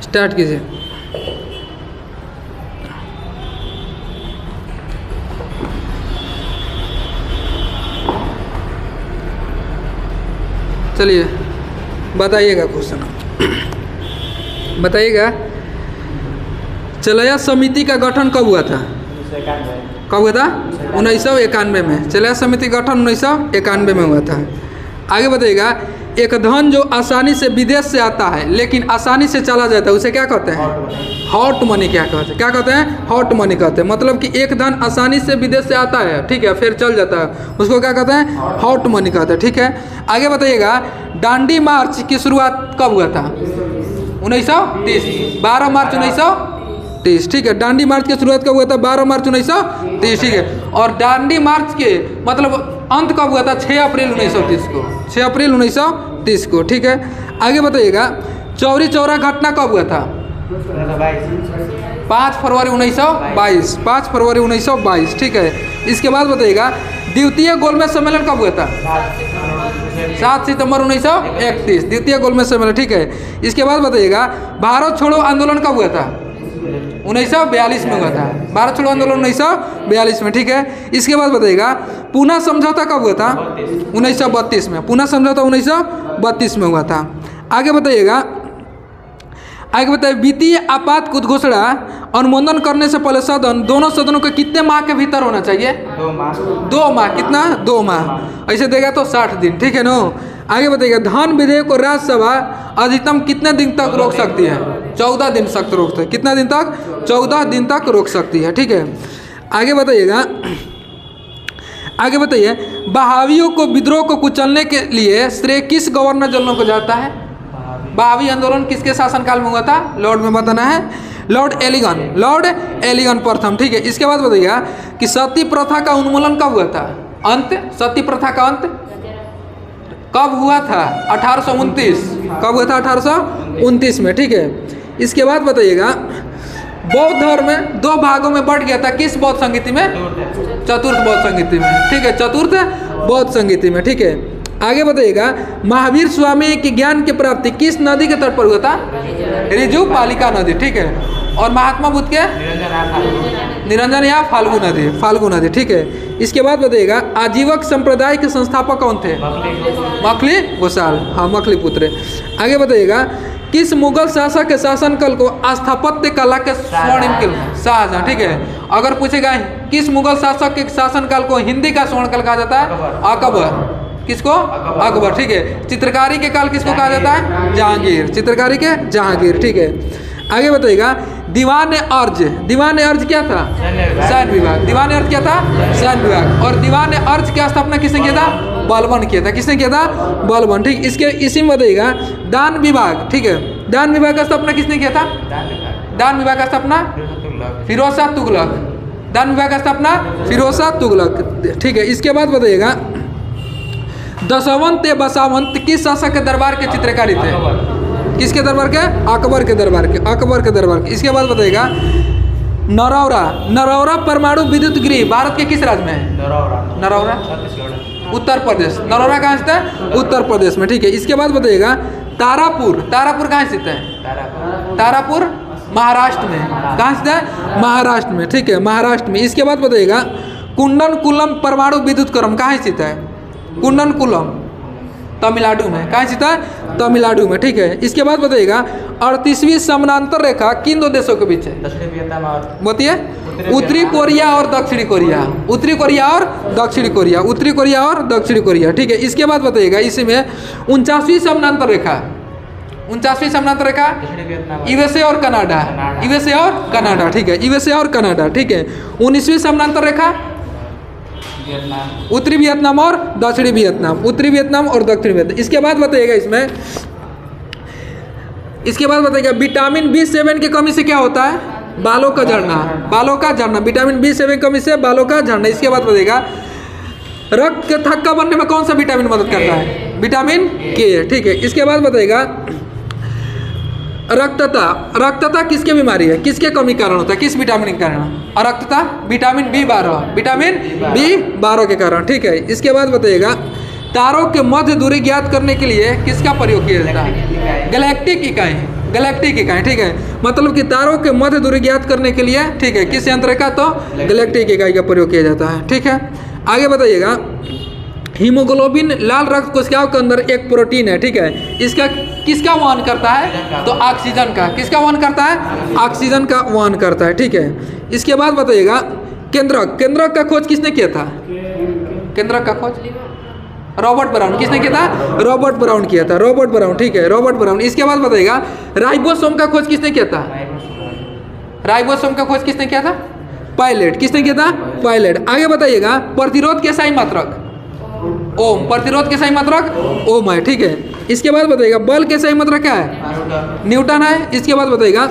Start कीजिए। चलिए बताइएगा क्वेश्चन, बताइएगा। चलया समिति का गठन कब हुआ था? कब हुआ था? 1991 में। चलया समिति गठन 1991 में हुआ था। आगे बताइएगा, एक धन जो आसानी से विदेश से आता है लेकिन आसानी से चला जाता है उसे क्या कहते हैं? Hot money. क्या कहते हैं? क्या कहते हैं? हॉट मनी कहते हैं। मतलब कि एक धन आसानी से विदेश से आता है, ठीक है, फिर चल जाता है, उसको क्या कहते हैं? हॉट मनी कहते हैं, ठीक है। आगे बताइएगा, दांडी मार्च की शुरुआत कब हुआ था? 1930, 12 मार्च 1930, ठीक है। दांडी मार्च की शुरुआत कब हुआ था? 12 मार्च 1930, ठीक है। और दांडी मार्च के मतलब अंत कब हुआ था? 6 अप्रैल 1930 को, 6 अप्रैल 1930 को, ठीक है। आगे बताइएगा, चौरी चौरा घटना कब हुआ था? 5 फरवरी 1922, 5 फरवरी 1922, ठीक है। इसके बाद बताइएगा, द्वितीय गोलमेज सम्मेलन कब हुआ था? 7 सितंबर 1931, द्वितीय गोलमेज सम्मेलन, ठीक है। इसके बाद बताइएगा, भारत छोड़ो आंदोलन कब हुआ था? 1942 में हुआ था। भारत छोड़ो आंदोलन 1942 में, ठीक है। इसके बाद बताइएगा, पूना समझौता कब हुआ था? 1932 में। पूना समझौता 1932 में हुआ था। आगे बताइएगा, आगे बताइए, वित्तीय आपात उद्घोषणा अनुमोदन करने से पहले सदन, दोनों सदनों के कितने माह के भीतर होना चाहिए? 2 माह। कितना? 2 माह। ऐसे देगा तो 60 दिन, ठीक है ना। आगे बताइएगा, धन विधेयक को राज्यसभा अधिकतम कितने दिन तक रोक सकती है? 14 दिन तक रोक सकती है। कितना दिन तक? 14 दिन तक रोक सकती है, ठीक है। आगे बताइएगा, आगे बताइए, बहावियों को विद्रोह को कुचलने के लिए श्रेय किस गवर्नर जनरल को जाता है? बहावी आंदोलन किसके शासनकाल में हुआ था? लॉर्ड में बताना है, लॉर्ड एलिगन, लॉर्ड एलिगन प्रथम, ठीक है। इसके बाद बताइएगा कि सती प्रथा का उन्मूलन कब हुआ था? अंत, सती प्रथा का अंत कब हुआ था? 1829। कब हुआ था? 1829 में, ठीक है। इसके बाद बताइएगा, बौद्ध धर्म में 2 भागों में बढ़ गया था, किस बौद्ध संगीति में? चतुर्थ बौद्ध संगीति में, ठीक है, चतुर्थ बौद्ध संगीति में, ठीक है। आगे बताइएगा, महावीर स्वामी की ज्ञान की प्राप्ति किस नदी के तट पर हुआ था? रिजु पालिका नदी, ठीक है। और महात्मा बुद्ध के? निरंजन या फाल्गु नदी, फाल्गु नदी, ठीक है। इसके बाद बताइएगा, आजीवक संप्रदाय के संस्थापक कौन थे? मखली गोसाल, हाँ, मखली पुत्र। आगे बताइएगा, किस मुगल शासक के शासनकाल को स्थापत्य कला के स्वर्णिम काल? शाहजहां, ठीक है। अगर पूछेगा किस मुगल शासक के शासनकाल को हिंदी का स्वर्णकाल कहा जाता है? अकबर। किसको? अकबर, ठीक है। चित्रकारी के काल किसको कहा जाता है? जहांगीर, चित्रकारी के जहांगीर, ठीक है। आगे बताइएगा, दीवान अर्ज, दीवान अर्ज क्या था? सैन्य विभाग। दीवान अर्ज क्या था? सैन्य विभाग। और दीवान अर्ज की स्थापना किसने किया था? बलबन किया था। किसने किया था? बलबन, ठीक। इसके इसी में बताइएगा, दान विभाग, ठीक है। दान विभाग का स्थापना किसने किया था? दान विभाग का स्थापना फिरोज शाह तुगलक। दान विभाग का स्थापना फिरोज शाह तुगलक, ठीक है। इसके बाद बताइएगा, दशवंत बसावंत किस शासक के दरबार के चित्रकारी थे? किसके दरबार के? अकबर के दरबार के, अकबर के दरबार के। इसके बाद बताइएगा, नरौरा, नरौरा परमाणु विद्युत गृह भारत के किस राज्य में है? नरौरा उत्तर प्रदेश। नरौरा कहाँ स्थित है? उत्तर प्रदेश में, ठीक है। इसके बाद बताइएगा, तारापुर, तारापुर कहाँ स्थित है? तारापुर महाराष्ट्र में। कहाँ स्थित है? महाराष्ट्र में, ठीक है, महाराष्ट्र में। इसके बाद बताइएगा, कुंडनकुलम परमाणु विद्युत केंद्र कहाँ स्थित है? कुंडनकुलम तमिलनाडु में। कहाँ स्थित है? तमिलनाडु में, ठीक है। इसके बाद बताइएगा, 38वीं समानांतर रेखा किन 2 देशों के बीच है? बताइए। उत्तरी कोरिया और दक्षिणी कोरिया, उत्तरी कोरिया और दक्षिणी कोरिया, उत्तरी कोरिया और दक्षिणी कोरिया, ठीक है। इसके बाद बताइएगा, इसी में 49वीं समानांतर रेखा, 49वीं समानांतर रेखा यूएसए और कनाडा, यूएसए और कनाडा, ठीक है, यूएसए और कनाडा, ठीक है। 19वीं समानांतर रेखा उत्तरी वियतनाम और दक्षिणी वियतनाम, उत्तरी वियतनाम और दक्षिणी वियतनाम। इसके बाद बताइएगा, इसमें इसके बाद बताइएगा, विटामिन B7 की कमी से क्या होता है? बालों का झड़ना, बालों का झड़ना, विटामिन B7 की कमी से बालों का झड़ना। इसके बाद बताइएगा, रक्त के थक्का बनने में कौन सा विटामिन मदद करता है? विटामिन K, ठीक है। इसके बाद बताइएगा, रक्तता, रक्तता किसके बीमारी है? किसके कमी कारण होता है? किस विटामिन के कारण? और रक्तता विटामिन B12, विटामिन B12 के कारण, ठीक है। इसके बाद बताइएगा, तारों के मध्य दूरी ज्ञात करने के लिए किसका प्रयोग किया जाता है? गैलेक्टिक इकाई, गैलेक्टिक इकाई, ठीक है। मतलब कि तारों के मध्य दूरी ज्ञात करने के लिए, ठीक है, किस यंत्र का? तो गैलेक्टिक इकाई का प्रयोग किया जाता है, ठीक है। आगे बताइएगा, हीमोग्लोबिन लाल रक्त कोशिकाओं के अंदर एक प्रोटीन है, ठीक है। इसका किसका वहन करता है? तो ऑक्सीजन का। किसका वहन करता है? ऑक्सीजन का वहन करता है, ठीक है। इसके बाद बताइएगा, केंद्रक। केंद्रक का खोज किसने किया था? केंद्रक का खोज रॉबर्ट ब्राउन। किसने किया था? रॉबर्ट ब्राउन किया था, रॉबर्ट ब्राउन, ठीक है, रॉबर्ट ब्राउन। इसके बाद बताइएगा, राइबोसोम का खोज किसने किया था? राइबोसोम का खोज किसने किया था? पायलट। किसने किया था? पायलट। आगे बताइएगा, प्रतिरोध के सही मात्रक ओम। प्रतिरोध के सही मात्रक ओम है, ठीक है। इसके बाद बताइएगा, बल के सही मात्रक क्या है? न्यूटन है। इसके बाद बताइएगा,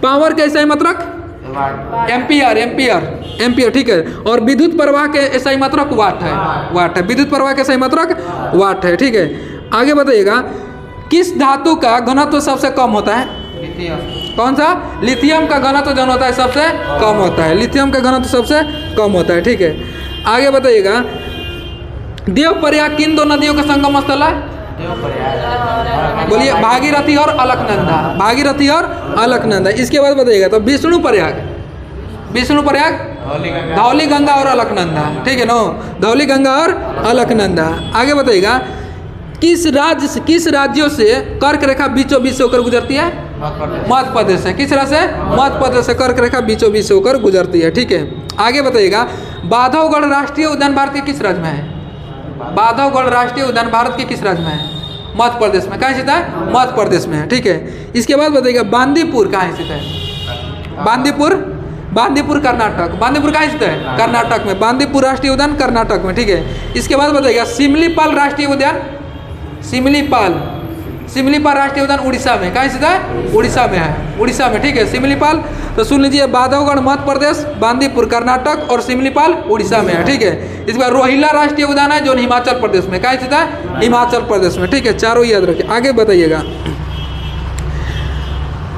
पावर के सही मात्रक एम्पियर, एम्पियर, एम्पियर, ठीक है। और विद्युत प्रवाह के सही मात्रक वाट है, वाट है। विद्युत प्रवाह के सही मात्रक वाट है, ठीक है। आगे बताइएगा, किस धातु का घनत्व सबसे कम होता है? कौन सा? लिथियम का घनत्व जो होता है सबसे कम होता है, लिथियम का घनत्व सबसे कम होता है, ठीक है। आगे बताइएगा, देवप्रयाग किन दो नदियों का संगम स्थल है? बोलिए, भागीरथी और अलकनंदा। भागीरथी और अलकनंदा। इसके बाद बताइएगा, तो विष्णु प्रयाग, विष्णु प्रयाग, धौली गंगा और अलकनंदा, ठीक है नो, धौली गंगा और अलकनंदा। आगे बताइएगा, किस राज्यों से कर्क रेखा बीचों बीच से होकर गुजरती है? मध्य प्रदेश से। किस राज्य से? मध्य प्रदेश से कर्क रेखा बीचों बीच से होकर गुजरती है, ठीक है। आगे बताइएगा, बांधवगढ़ राष्ट्रीय उद्यान भारत के किस राज्य में है? बांधवगढ़ राष्ट्रीय उद्यान भारत के किस राज्य में है? मध्य प्रदेश में। कहाँ स्थित है? मध्य प्रदेश में है, ठीक है। इसके बाद बताइएगा, बांदीपुर कहाँ स्थित है? बांदीपुर, बांदीपुर कर्नाटक। बांदीपुर कहाँ स्थित है? कर्नाटक में। बांदीपुर राष्ट्रीय उद्यान कर्नाटक में, ठीक है। इसके बाद बताइएगा, सिमलीपाल राष्ट्रीय उद्यान, सिमलीपाल, सिमलीपाल राष्ट्रीय उद्यान उड़ीसा में। कहाँ स्थित है? उड़ीसा में है, उड़ीसा में, ठीक है, सिमलीपाल। तो सुन लीजिए, बांधवगढ़ मध्य प्रदेश, बांदीपुर कर्नाटक और सिमलीपाल उड़ीसा में है, ठीक है। इसके बाद रोहिला राष्ट्रीय उद्यान है जो हिमाचल प्रदेश में। कहाँ स्थित है? हिमाचल प्रदेश में, ठीक है। चारों याद रखिए। आगे बताइएगा,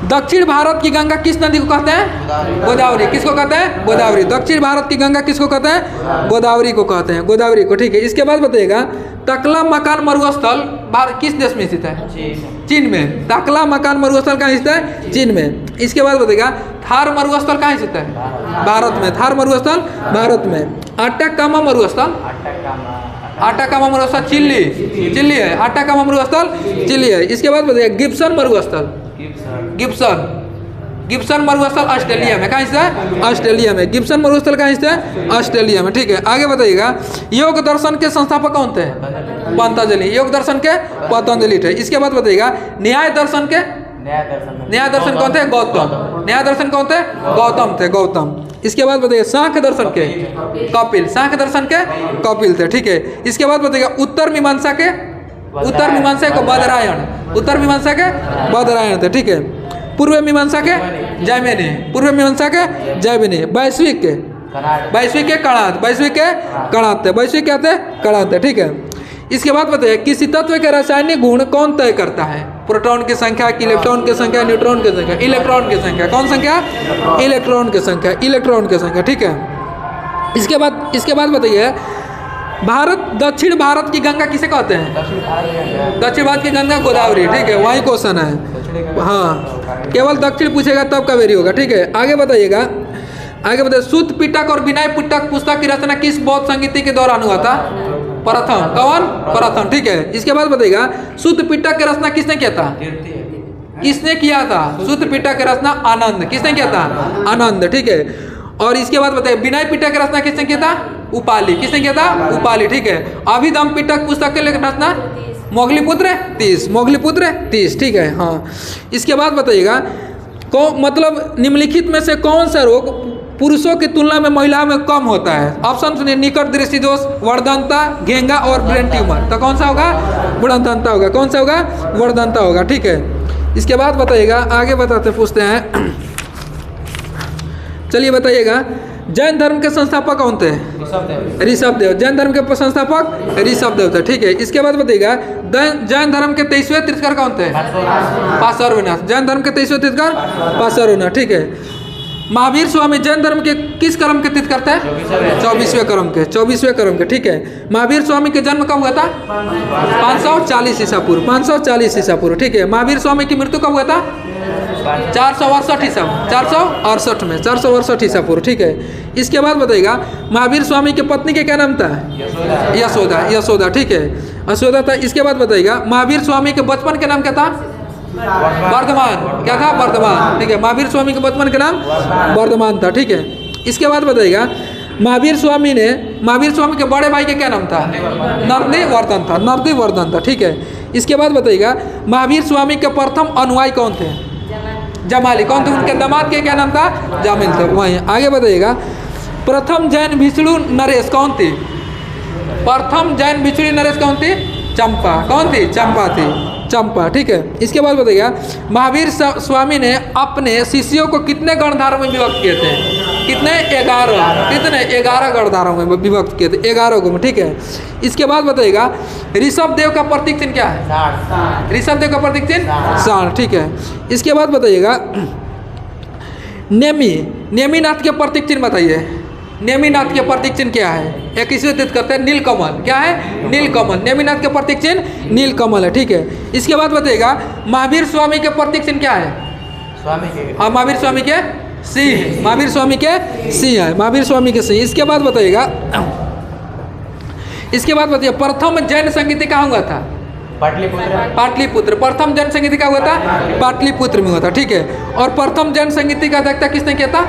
दक्षिण भारत की गंगा किस नदी को कहते हैं? गोदावरी। किसको कहते हैं? गोदावरी। दक्षिण भारत की गंगा किसको कहते हैं? गोदावरी को कहते हैं, गोदावरी को, ठीक है। इसके बाद बताइएगा, तकला मकान मरुस्थल भारत किस देश में स्थित है? चीन में। तकला मकान मरुस्थल कहाँ स्थित है? चीन में। इसके बाद बताइएगा, थार मरुस्थल कहाँ स्थित है? भारत में। थार मरुस्थल भारत में। अट्टाकामा मरुस्थल, अट्टाकामा मरुस्थल चिल्ली, चिल्ली है। अट्टाकामा मरुस्थल चिल्ली है। इसके बाद बताइएगा, गिब्सन मरुस्थल, गिब्सन, गिब्सन मरुस्थल ऑस्ट्रेलिया में। कहाँ स्थित है? ऑस्ट्रेलिया में। गिब्सन मरुस्थल कहाँ स्थित है? ऑस्ट्रेलिया में, ठीक है। आगे बताइएगा, योग दर्शन के संस्थापक कौन थे? पतंजलि। योग दर्शन के पतंजलि थे। इसके बाद बताइएगा, न्याय दर्शन के, न्याय दर्शन कौन थे? गौतम। न्याय दर्शन कौन थे? गौतम थे, गौतम। इसके बाद बताइए, सांख्य दर्शन के कपिल, सांख्य दर्शन के कपिल थे, ठीक है। इसके बाद बताइएगा, उत्तर मीमांसा के, उत्तर मीमांसा को बदरायण, उत्तर मीमांसा के बदरायण थे, ठीक है। पूर्व मीमांसा के जैमिनी, पूर्व मीमांसा के जैमिनी। वैश्विक के, वैश्विक के कणाद, वैश्विक के कणाद थे, वैश्विक क्या थे? कणाद थे, ठीक है। इसके बाद बताइए, किसी तत्व के रासायनिक गुण कौन तय करता है? प्रोटॉन की संख्या, इलेक्ट्रॉन की संख्या, न्यूट्रॉन की संख्या, इलेक्ट्रॉन की संख्या। कौन संख्या? इलेक्ट्रॉन की संख्या, इलेक्ट्रॉन की संख्या, ठीक है। इसके बाद बताइए, भारत, दक्षिण भारत की गंगा किसे कहते हैं? दक्षिण भारत की गंगा गोदावरी, ठीक है, वही क्वेश्चन है। हाँ, केवल दक्षिण पूछेगा तब कावेरी होगा, ठीक है। आगे बताइएगा, आगे बताइए, सुत्त पिटक और विनय पिटक पुस्तक की रचना किस बौद्ध संगीति के दौरान हुआ था? प्रथम। कौन? प्रथम, ठीक है। इसके बाद बताइएगा, सुत्त पिटक की रचना किसने किया था? किसने किया था? सुत्त पिटक की रचना आनंद। किसने किया था? आनंद, ठीक है। और इसके बाद बताइए, विनय पिटक की रचना किसने किया था? उपाली। किसने किया था? उपाली, ठीक है। अभिधम पिटक पुस्तक के रचना मोगलीपुत्र 30, मोगलीपुत्र 30, ठीक है। हाँ, इसके बाद बताइएगा, मतलब निम्नलिखित में से कौन सा रोग पुरुषों की तुलना में महिलाओं में कम होता है? ऑप्शन सुनिए, निकट दृष्टि दोष, वर्धनता, घेंगा और ब्रेन ट्यूमर। तो कौन सा होगा? वर्धनता होगा। कौन सा होगा? वर्धनता होगा, ठीक है। इसके बाद बताइएगा, आगे बताते पूछते हैं, चलिए बताइएगा, जैन धर्म के संस्थापक कौन थे? ऋषभ देव। जैन धर्म के संस्थापक ऋषभ देव थे, ठीक है। इसके बाद बताइएगा, जैन धर्म के 23वें तीर्थंकर कौन थे? पार्श्वनाथ। जैन धर्म के 23वें तीर्थंकर पार्श्वनाथ, ठीक है। महावीर स्वामी जैन धर्म के किस क्रम के तीर्थ करते हैं? 24वें क्रम के, 24वें क्रम के, ठीक है। महावीर स्वामी के जन्म कब हुआ था? 540 ईसा पूर्व, 540 ईसा पूर्व, ठीक है। महावीर स्वामी की मृत्यु कब हुआ था? 468 ईसा, 468 में, 468 ईसा पूर्व, ठीक है। इसके बाद बताइएगा महावीर स्वामी के पत्नी के क्या नाम था? यशोदा, यशोदा, ठीक है, यशोदा था। इसके बाद बताइएगा महावीर स्वामी के बचपन के नाम क्या था? वर्धमान, क्या था? वर्धमान, ठीक है। महावीर स्वामी के बचपन के नाम वर्धमान था, ठीक है। इसके बाद बताइएगा महावीर स्वामी के बड़े भाई के क्या नाम था? नर्दीवर्धन था, नर्दीवर्धन था, ठीक है। इसके बाद बताइएगा महावीर स्वामी के प्रथम अनुयायी कौन थे? जमाली, कौन थे? उनके दामाद के क्या नाम था? जामिल थे। वहीं आगे बताइएगा प्रथम जैन भिक्षु नरेश कौन थी? प्रथम जैन भिक्षु नरेश कौन थी? चंपा, कौन थी? चंपा थी, चंपा, ठीक है। इसके बाद बताइएगा महावीर स्वामी ने अपने शिष्यों को कितने गणधारों में विभक्त किए थे? कितने? 11, कितने? 11 गणधारों में विभक्त किए थे, 11 को में, ठीक है। इसके बाद बताइएगा ऋषभ देव का प्रतीक चिन्ह क्या है? ऋषभ देव का प्रतीक चिन्ह सांड, ठीक है। इसके बाद बताइएगा नेमिनाथ के प्रतीक चिन्ह बताइए। नेमिनाथ के प्रतीक चिन्ह क्या है? एक इसे तीर्थ करते हैं नीलकमल, क्या है? नीलकमल। नेमिनाथ के प्रतीक चिन्ह नीलकमल है, ठीक है। इसके बाद बताइएगा महावीर स्वामी के प्रतीक चिन्ह क्या है? स्वामी के, हाँ, महावीर स्वामी के सिंह, महावीर स्वामी के सिंह है, महावीर स्वामी के सिंह। इसके बाद बताइएगा प्रथम जैन संगीति कहाँ हुआ था? पाटलिपुत्र, पाटलिपुत्र। प्रथम जैन संगीति का हुआ था? पाटलिपुत्र में हुआ था, ठीक है। और प्रथम जैन संगीति का अध्यक्षता किसने किया था?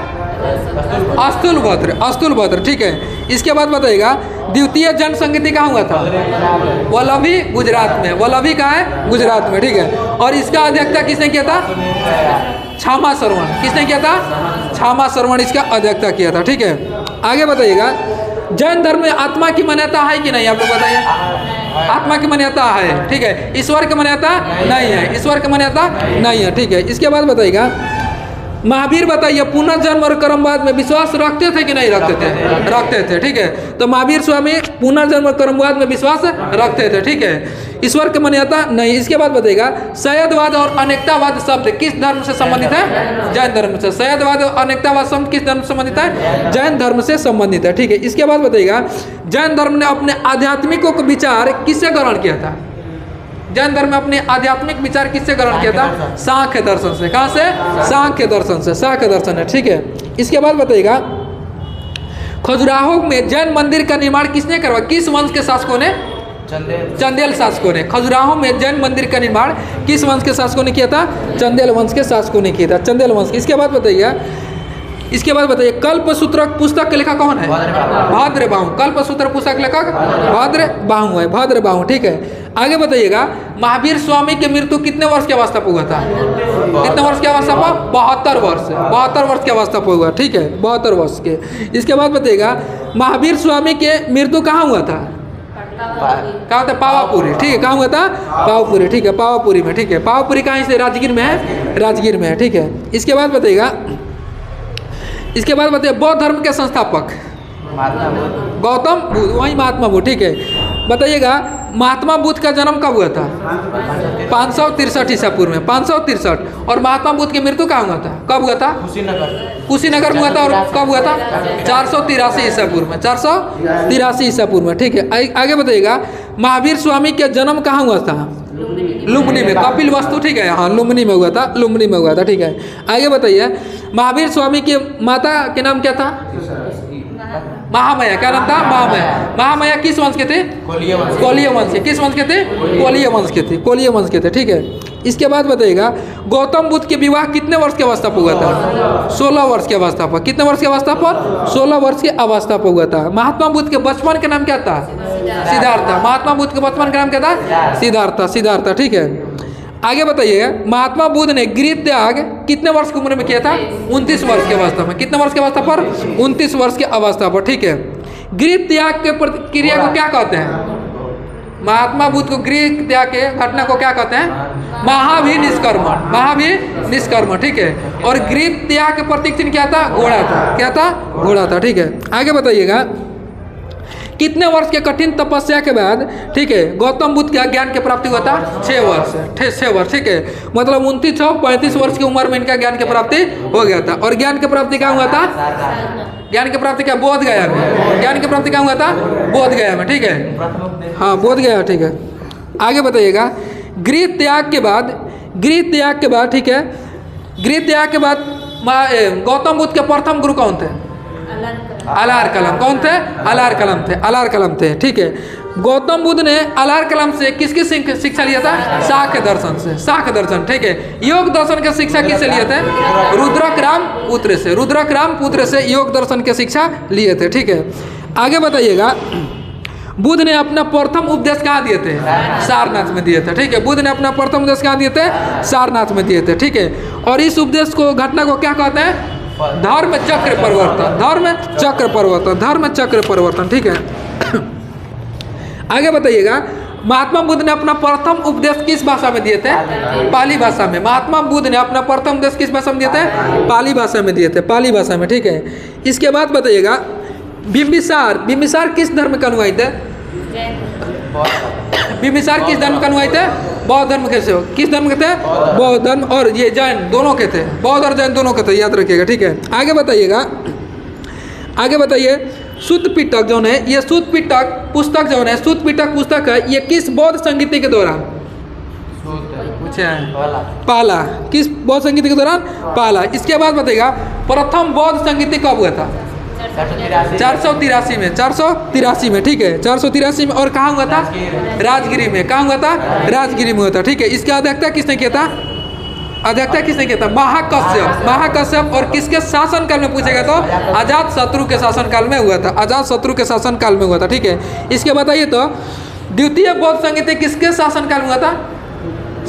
अस्तुलभद्र, अस्तुलभद्र, ठीक है। इसके बाद बताइएगा द्वितीय जन संगीति कहाँ हुआ था? वल्लभी, गुजरात में। वल्लभी कहाँ है? गुजरात में, ठीक है। और इसका अध्यक्षता किसने किया था? क्षमा श्रवण, किसने किया था? क्षमा श्रवण इसका अध्यक्षता किया था, ठीक है। आगे बताइएगा जैन धर्म में आत्मा की मान्यता है कि नहीं? आप लोग बताइए। आत्मा की मान्यता है, ठीक है। ईश्वर की मान्यता नहीं है, ईश्वर की मान्यता नहीं है, ठीक है। इसके बाद बताइएगा महावीर बताइए पुनर्जन्म और कर्मवाद में विश्वास रखते थे कि नहीं रखते थे? रखते थे, ठीक है। तो महावीर स्वामी पुनर्जन्म और कर्मवाद में विश्वास रखते थे, ठीक है। ईश्वर की मान्यता नहीं। इसके बाद बताइएगा सैयदवाद और अनेकतावाद शब्द किस धर्म से संबंधित है? जैन धर्म से। सैयदवाद और अनेकतावाद शब्द किस धर्म से संबंधित है? जैन धर्म से संबंधित है, ठीक है। इसके बाद बताइएगा जैन धर्म ने अपने आध्यात्मिकों को विचार किससे ग्रहण किया था? जैन धर्म में अपने आध्यात्मिक विचार किससे ग्रहण किया था? सांख्य दर्शन से। कहाँ से? सांख्य दर्शन से, सांख्य दर्शन है, ठीक है। इसके बाद बताइएगा खजुराहो में जैन मंदिर का निर्माण किसने करवाया? किस वंश के शासकों ने? चंदेल शासकों ने। खजुराहो में जैन मंदिर का निर्माण किस वंश के शासकों ने किया था? चंदेल वंश के शासकों ने किया था, चंदेल वंश। इसके बाद बताइए कल्पसूत्र पुस्तक के लेखक कौन है? भाद्रबाहु। कल्पसूत्र पुस्तक के लेखक भाद्रबाहु है, भाद्रबाहु, ठीक है। आगे बताइएगा महावीर स्वामी की मृत्यु कितने वर्ष की अवस्था पर हुआ था? कितने वर्ष की अवस्था पर? 72 वर्ष, 72 वर्ष की अवस्था पर हुआ, ठीक है, 72 वर्ष के। इसके बाद बताइएगा महावीर स्वामी के मृत्यु कहाँ हुआ था? कहाँ होता? पावापुरी, ठीक है। कहाँ हुआ था? पावापुरी, ठीक है, पावापुरी में, ठीक है। पावापुरी कहाँ से? राजगीर में है, राजगीर में है, ठीक है। इसके बाद बताइए बौद्ध धर्म के संस्थापक गौतम बुद्ध, वही महात्मा बुद्ध, ठीक है। बताइएगा महात्मा बुद्ध का जन्म कब हुआ था? 563 ईसा पूर्व में, 563। और महात्मा बुद्ध की मृत्यु कहाँ हुआ था? कब हुआ था? कुशीनगर में हुआ था। और कब हुआ था? 483 ईसा पूर्व में, 483 ईसा पूर्व में, ठीक है। आगे बताइएगा महावीर स्वामी का जन्म कहाँ हुआ था? लुम्बिनी में, कपिल वस्तु, ठीक है, हाँ, लुम्बिनी में हुआ था, लुम्बिनी में हुआ था, ठीक है। आगे बताइए महावीर स्वामी की माता के नाम क्या था? महामाया। क्या नाम था? महामाया। महामाया किस वंश के थे? कोलीय वंश के। किस वंश के थे? कोलीय वंश के थे, कोलीय वंश के थे, ठीक है। इसके बाद बताइएगा गौतम बुद्ध के विवाह कितने वर्ष की अवस्था पर हुआ था? 16 वर्ष की अवस्था पर। कितने वर्ष की अवस्था पर? 16 वर्ष की अवस्था पर हुआ था। महात्मा बुद्ध के बचपन के नाम क्या था? सिद्धार्थ। महात्मा बुद्ध के बचपन का नाम क्या था? सिद्धार्थ, सिद्धार्थ, ठीक है। आगे बताइए महात्मा बुद्ध ने गृह त्याग कितने वर्ष की उम्र में किया था? 29 वर्ष की अवस्था में। कितने वर्ष की अवस्था पर? 29 वर्ष की अवस्था पर, ठीक है। गृह त्याग के प्रक्रिया को क्या कहते हैं? महात्मा बुद्ध को गृह त्याग के घटना को क्या कहते हैं? महाभिनिष्क्रमण, महाभिनिष्क्रमण, ठीक है। और गृह त्याग के प्रतीक चिन्ह क्या था? घोड़ा था। क्या था? घोड़ा था, ठीक है। आगे बताइएगा कितने वर्ष के कठिन तपस्या के बाद, ठीक है, गौतम बुद्ध का ज्ञान की प्राप्ति हुआ था? 6 वर्ष, 6 वर्ष, ठीक है। मतलब 29-35 वर्ष की उम्र में इनका ज्ञान की प्राप्ति हो गया था। और ज्ञान की प्राप्ति क्या हुआ था? ज्ञान की प्राप्ति क्या? बोध गया में। ज्ञान की प्राप्ति क्या हुआ था? बोध गया में, ठीक है। हाँ, बोध गया, ठीक है। आगे बताइएगा, गृह त्याग के बाद, ठीक है, गृह त्याग के बाद गौतम बुद्ध के प्रथम गुरु कौन थे? अलार कलम। कौन थे? अलार कलम थे, अलार कलम थे, ठीक है। गौतम बुद्ध ने अलार कलम से किसकी शिक्षा लिया था? शाक्य दर्शन से, शाक्य दर्शन, ठीक है। योग दर्शन की शिक्षा किससे लिए थे? रुद्रक रामपुत्र से, रुद्रक रामपुत्र से योग दर्शन की शिक्षा लिए थे, ठीक है। आगे बताइएगा, बुद्ध ने अपना प्रथम उपदेश कहाँ दिए थे? सारनाथ में दिए थे, ठीक है। बुद्ध ने अपना प्रथम उपदेश कहाँ दिए थे? सारनाथ में दिए थे, ठीक है। और इस उपदेश को, घटना को क्या कहते हैं? धर्म चक्र परिवर्तन, धर्म चक्र परिवर्तन, धर्म चक्र परिवर्तन, ठीक है। आगे बताइएगा, महात्मा बुद्ध ने अपना प्रथम उपदेश किस भाषा में दिए थे? पाली भाषा में। महात्मा बुद्ध ने अपना प्रथम उपदेश किस भाषा में दिए थे? पाली भाषा में दिए थे, पाली भाषा में, ठीक है। इसके बाद बताइएगा, बिम्बिसार, बिम्बिसार किस धर्म के अनुयायी थे? बिम्बिसार किस धर्म के अनुयायी थे? बौद्ध धर्म के। किस धर्म के थे? बौद्ध धर्म। और ये जैन दोनों के थे, बौद्ध और जैन दोनों के थे, याद रखिएगा, ठीक है। आगे बताइएगा, आगे बताइए, सूत पिटक जो है, ये सूत पिटक पुस्तक जो है, सूत पिटक पुस्तक है, ये किस बौद्ध संगीति के दौरान? पाला। किस बौद्ध संगीति के दौरान? पाला। इसके बाद बताइएगा, प्रथम बौद्ध संगीति कब हुआ था? 483 में, 483 में, ठीक है, 483 में। और कहाँ हुआ था? राजगिरी में। कहाँ हुआ था? राजगिरी में हुआ था, ठीक है। इसकी अध्यक्षता किसने किया था? अध्यक्षता किसने किया था? महाकश्यप, महाकश्यप। और किसके शासन काल में पूछेगा तो अजात शत्रु के शासन काल में हुआ था, अजात शत्रु के शासन काल में हुआ था, ठीक है। इसके बताइए तो द्वितीय बौद्ध संगीति किसके शासन काल में हुआ था?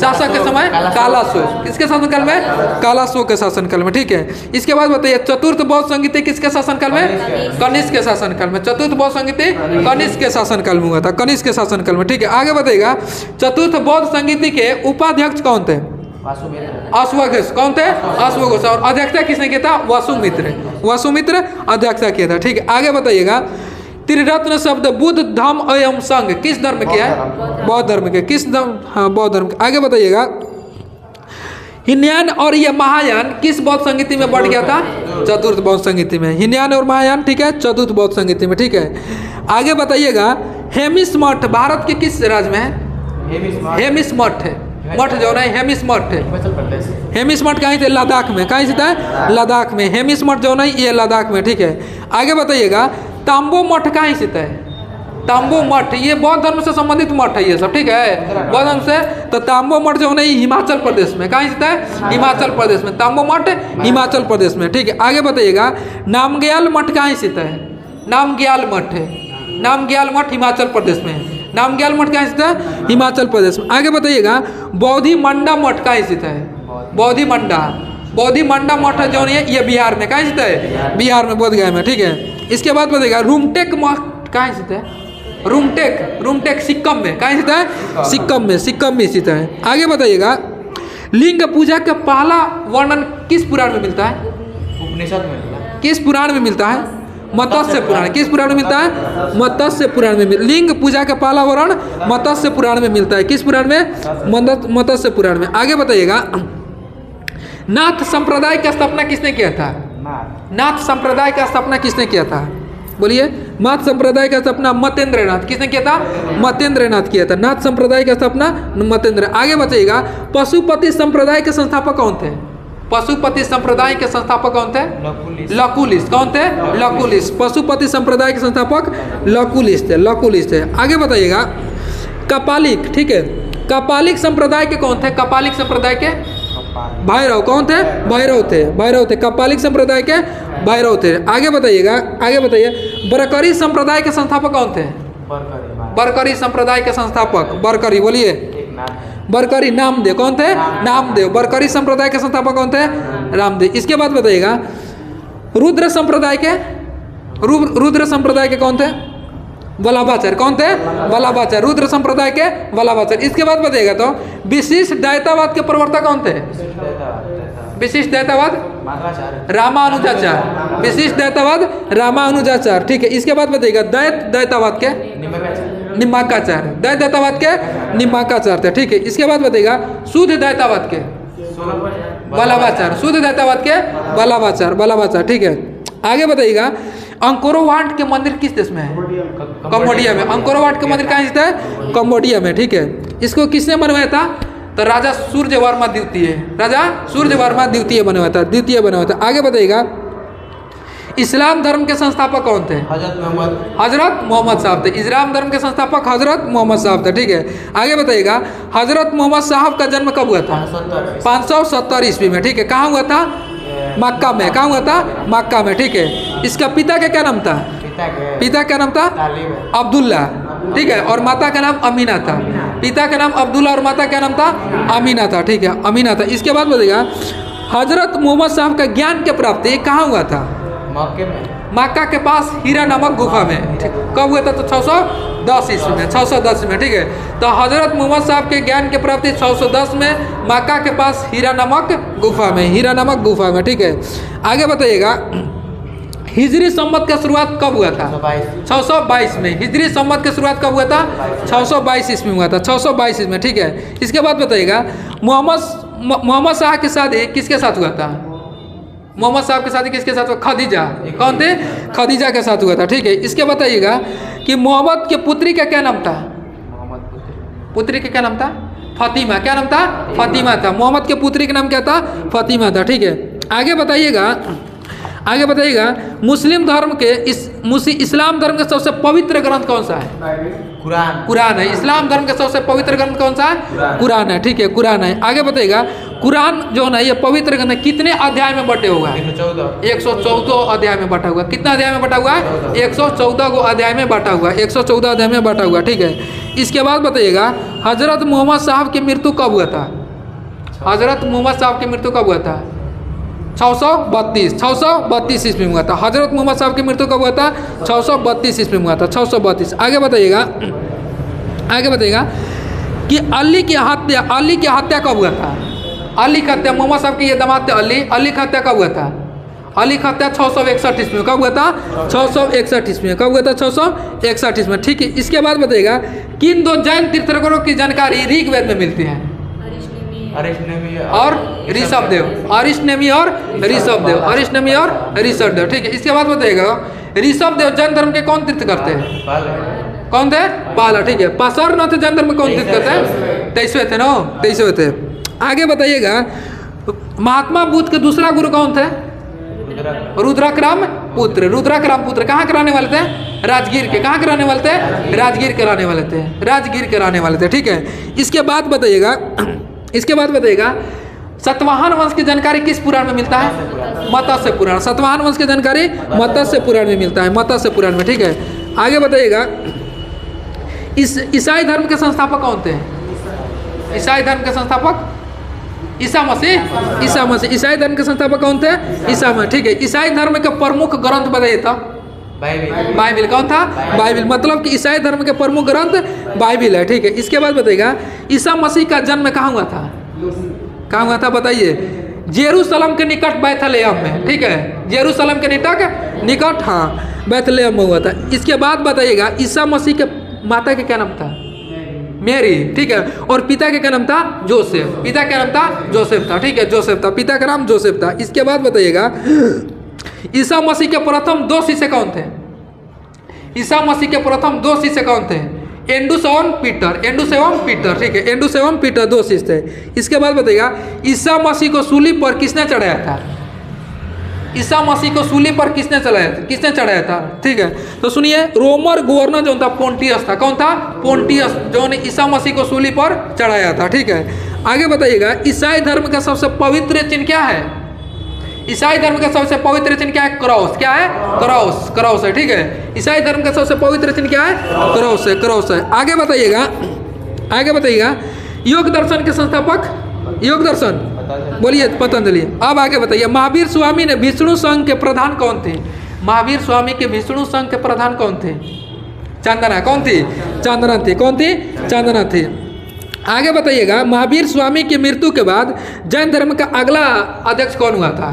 शासक के समय कालाशोक। किसके शासनकाल में? कालाशोक के शासनकाल में, ठीक है। इसके बाद बताइए, चतुर्थ बौद्ध संगीति किसके शासनकाल में? कनिष्क के शासनकाल में। चतुर्थ बौद्ध संगीति कनिष्क के शासनकाल में हुआ था, कनिष्क के शासनकाल में, ठीक है। आगे बताइएगा, चतुर्थ बौद्ध संगीति के उपाध्यक्ष कौन थे? अश्वघोष। कौन थे? अश्वघोष। और अध्यक्षता किसने किया था? वसुमित्र, वसुमित्र अध्यक्षता किया था, ठीक है। आगे बताइएगा, त्रिरत्न शब्द बुद्ध धम्म एवं संघ किस धर्म के है? बौद्ध धर्म के। किस धर्म? हाँ, बौद्ध धर्म के। आगे बताइएगा, हिनयान और ये महायान किस बौद्ध संगीति में बढ़ गया था? चतुर्थ बौद्ध संगीति में। हिनयान और महायान, ठीक है, चतुर्थ बौद्ध संगीति में, ठीक है। आगे बताइएगा, हेमिस मठ भारत के किस राज्य में है? हेमिस मठ है, मठ जो है हेमिस मठ है। हेमिस मठ कहीं थे? लद्दाख में। कहीं से था? लद्दाख में। हेमिस मठ जो है ये लद्दाख में, ठीक है। आगे बताइएगा, तांबो मठ कहाँ स्थित है? तांबो मठ, ये बौद्ध धर्म से संबंधित मठ है ये सब, ठीक है, बौद्ध धर्म से। तो तांबो मठ जो है हिमाचल प्रदेश में। कहाँ स्थित है? हिमाचल प्रदेश में। तांबो मठ हिमाचल प्रदेश में, ठीक है। आगे बताइएगा, नामग्याल मठ कहाँ स्थित है? नामग्याल मठ है, नामग्याल मठ हिमाचल प्रदेश में है। नामग्याल मठ कहाँ स्थित है? हिमाचल प्रदेश में। आगे बताइएगा, बौद्धि मंडा मठ कहाँ स्थित है? बौद्धि मंडा, बौद्धि मंडा मठ जो है ये बिहार में। कहाँ स्थित है? बिहार में, बोध गया में, ठीक है। इसके बाद बताइएगा, रूमटेक मठ कहाँ स्थित है? रूमटेक, रूमटेक सिक्किम में। कहाँ स्थित है? सिक्किम में, सिक्किम में स्थित है। आगे बताइएगा, लिंग पूजा का पहला वर्णन किस पुराण में मिलता है? उपनिषद में मिलता है। किस पुराण में मिलता है? मत्स्य पुराण। किस पुराण में मिलता है? मत्स्य पुराण में। लिंग पूजा का पहला वर्णन मत्स्य पुराण में मिलता है। किस पुराण में? मत्स्य पुराण में। आगे बताइएगा, नाथ संप्रदाय की स्थापना किसने किया था? नाथ संप्रदाय का स्थापना किसने किया था? बोलिए। नाथ संप्रदाय का स्थापना मतेंद्र नाथ। किसने किया था? मतेंद्र नाथ किया था। नाथ संप्रदाय का स्थापना मतेंद्र। आगे बताइएगा, पशुपति संप्रदाय के संस्थापक कौन थे? पशुपति संप्रदाय के संस्थापक कौन थे? लकुलिस। कौन थे? लकुलिस। पशुपति संप्रदाय के संस्थापक लकुलिस थे, लकुलिस थे। आगे बताइएगा, कपालिक, ठीक है, कपालिक संप्रदाय के कौन थे? कपालिक संप्रदाय के भैरव। कौन थे? भैरव थे, भैरव थे। कपालिक संप्रदाय के भैरव थे। आगे बताइएगा, आगे बताइए, बरकरी संप्रदाय के संस्थापक कौन थे? बरकरी संप्रदाय के संस्थापक बरकरी। बोलिए। बरकरी नामदेव। कौन थे? नामदेव। बरकरी संप्रदाय के संस्थापक कौन थे? रामदेव। इसके बाद बताइएगा, रुद्र संप्रदाय के, रुद्र संप्रदाय के कौन थे? वल्लभाचार्य। कौन थे? वल्लभाचार्य, रुद्र संप्रदाय के वल्लभाचार्य। इसके बाद बताइएगा तो विशिष्ट द्वैतवाद के प्रवर्तक कौन थे? विशिष्ट द्वैतवाद रामानुजाचार्य। विशिष्ट द्वैतवाद रामानुजाचार्य, ठीक है। इसके बाद बताइएगा द्वैतवाद के निम्बार्काचार्य। द्वैतवाद के निम्बार्काचार्य थे, ठीक है। इसके बाद बताइएगा शुद्ध द्वैतवाद के वल्लभाचार्य। शुद्ध द्वैतवाद के वल्लभाचार्य, ठीक है। आगे बताइएगा अंकोरवाट के मंदिर किस देश में है? कंबोडिया में। अंकोरवाट के मंदिर कहाँ स्थित है? कंबोडिया में, ठीक है। इसको किसने बनवाया था? तो राजा सूर्यवर्मा द्वितीय। राजा सूर्यवर्मा द्वितीय बनवाया था, द्वितीय बनवाया था। आगे बताइएगा इस्लाम धर्म के संस्थापक कौन थे? हजरत मोहम्मद साहब थे। इस्लाम धर्म के संस्थापक हजरत मोहम्मद साहब थे, ठीक है। आगे बताइएगा हजरत मोहम्मद साहब का जन्म कब हुआ था? 570 ईस्वी में, ठीक है। कहाँ हुआ था? मक्का में। कहाँ हुआ था? मक्का में, ठीक है। इसका पिता का क्या नाम था? पिता का नाम था अब्दुल्ला, ठीक है, और माता का नाम अमीना था। पिता का नाम अब्दुल्ला और माता का नाम था अमीना था, ठीक है, अमीना था। इसके बाद बताइएगा हजरत मोहम्मद साहब का ज्ञान की प्राप्ति कहाँ हुआ था? मक्का के पास हीरा नामक गुफा में। कब हुआ था? तो 610 ईस्वी में। 610 में, ठीक है। तो हजरत मोहम्मद साहब के ज्ञान की प्राप्ति 610 में मक्का के पास हीरा नामक गुफा में, हीरा नामक गुफा में, ठीक है। आगे बताइएगा हिजरी संवत का शुरुआत कब हुआ था? 622 में। हिजरी संवत की शुरुआत कब हुआ था? 622 ईस्वी में हुआ था, 622 ईस्वी में, ठीक है। इसके बाद बताइएगा मोहम्मद शाह की शादी किसके साथ हुआ था? मोहम्मद साहब की शादी किसके साथ हुआ? खदीजा। कौन थे? खदीजा के साथ हुआ था, ठीक है। इसके बताइएगा कि मोहम्मद के पुत्री का क्या नाम था? पुत्री का क्या नाम था? फातिमा। क्या नाम था? फातिमा था। मोहम्मद के पुत्री का नाम क्या था? फातिमा था, ठीक है। आगे बताइएगा मुस्लिम धर्म के इस्लाम धर्म का सबसे पवित्र ग्रंथ कौन सा है? कुरान है। इस्लाम धर्म का सबसे पवित्र ग्रंथ कौन सा है? कुरान है, ठीक है, कुरान है। आगे बताइएगा कुरान जो है ये पवित्र ग्रंथ कितने अध्याय में बटे हुआ है? 114 अध्याय में बटा हुआ। कितना अध्याय में बटा हुआ है? 114 को अध्याय में बटा हुआ। 114 अध्याय में बटा हुआ, ठीक है। इसके बाद बताइएगा हजरत मोहम्मद साहब की मृत्यु कब हुआ था? हजरत मोहम्मद साहब की मृत्यु कब हुआ था? 632 ईस्वी में हुआ था। हजरत मोहम्मद साहब की मृत्यु कब हुआ था? 632 ईस्वी में हुआ था, 632। आगे बताइएगा कि अली की हत्या कब हुआ था? अली की हत्या, मोहम्मद साहब के ये दामाद थे अली की हत्या कब हुआ था? अली की हत्या 661 ईस्वी में। कब हुआ था? 661 ईस्वी में। कब हुआ था? 661 ईस्वी में, ठीक है। इसके बाद बताइएगा किन दो जैन तीर्थंकरों की जानकारी ऋग्वेद में मिलती है? और ऋषभदेव। अरिष्टनेमी और ऋषभदेव, ठीक है। इसके बाद बताइएगा ऋषभदेव जैन धर्म के कौन तीर्थ करते हैं? कौन थे? पहला, ठीक है। पार्श्वनाथ जैन धर्म में कौन तीर्थ करते हैं? 23वें थे ना, 23वें थे। आगे बताइएगा महात्मा बुद्ध के दूसरा गुरु कौन थे? रुद्राक्राम पुत्र। कहाँ कराने वाले थे? राजगीर के। कहाँ कराने वाले थे? राजगीर कराने वाले थे, ठीक है। इसके बाद बताइएगा सतवाहन वंश की जानकारी किस पुराण में मिलता है? मत्स्य पुराण। सतवाहन वंश की जानकारी मत्स्य पुराण में मिलता है, मत्स्य पुराण में, ठीक है। आगे बताइएगा ईसाई धर्म के संस्थापक कौन थे? ईसाई धर्म के संस्थापक ईसा मसीह। ईसाई धर्म के संस्थापक कौन थे? ईसा मसीह, ठीक है। ईसाई धर्म के प्रमुख ग्रंथ बताइए तो? बाइबिल। कौन था? बाइबिल। मतलब कि ईसाई धर्म के प्रमुख ग्रंथ बाइबिल है, ठीक है। इसके बाद बताइएगा ईसा मसीह का जन्म कहाँ हुआ था? कहाँ हुआ था बताइए? जेरूशलम के निकट बैथलेहम में, ठीक है। जेरूशलम के निकट हाँ बैथलेहम में हुआ था। इसके बाद बताइएगा ईसा मसीह के माता का क्या नाम था? मेरी, ठीक है। और पिता का क्या नाम था? जोसेफ। पिता का नाम था? जोसेफ था, ठीक है, जोसेफ था। पिता का नाम जोसेफ था। इसके बाद बताइएगा ईसा मसीह के प्रथम 2 शिष्य कौन थे? ईसा मसीह के प्रथम 2 शिष्य कौन थे? एंडुस एवं पीटर, ठीक है। एंडुस एवं पीटर 2 शिष्य थे। इसके बाद बताइएगा ईसा मसीह को सूली पर किसने चढ़ाया था? ईसा मसीह को सूली पर किसने चढ़ाया था, ठीक है। तो सुनिए रोमर गवर्नर जो था पोंटियस था। कौन था? पोंटियस, जो ने ईसा मसीह को सूली पर चढ़ाया था, ठीक है। आगे बताइएगा ईसाई धर्म का सबसे पवित्र चिन्ह क्या है? ईसाई धर्म का सबसे पवित्र चिन्ह क्या है? क्रॉस। क्या है? क्रॉस है, ठीक है। ईसाई धर्म का सबसे पवित्र चिन्ह क्या है? क्रॉस है। आगे बताइएगा योग दर्शन के संस्थापक, योग दर्शन बोलिए पतंजलि। अब आगे बताइए महावीर स्वामी ने विष्णु संघ के प्रधान कौन थे? महावीर स्वामी के विष्णु संघ के प्रधान कौन थे? चंदना कौन थी? चंदना थी। कौन थी? चंदना थी। आगे बताइएगा, महावीर स्वामी की मृत्यु के बाद जैन धर्म का अगला अध्यक्ष कौन हुआ था?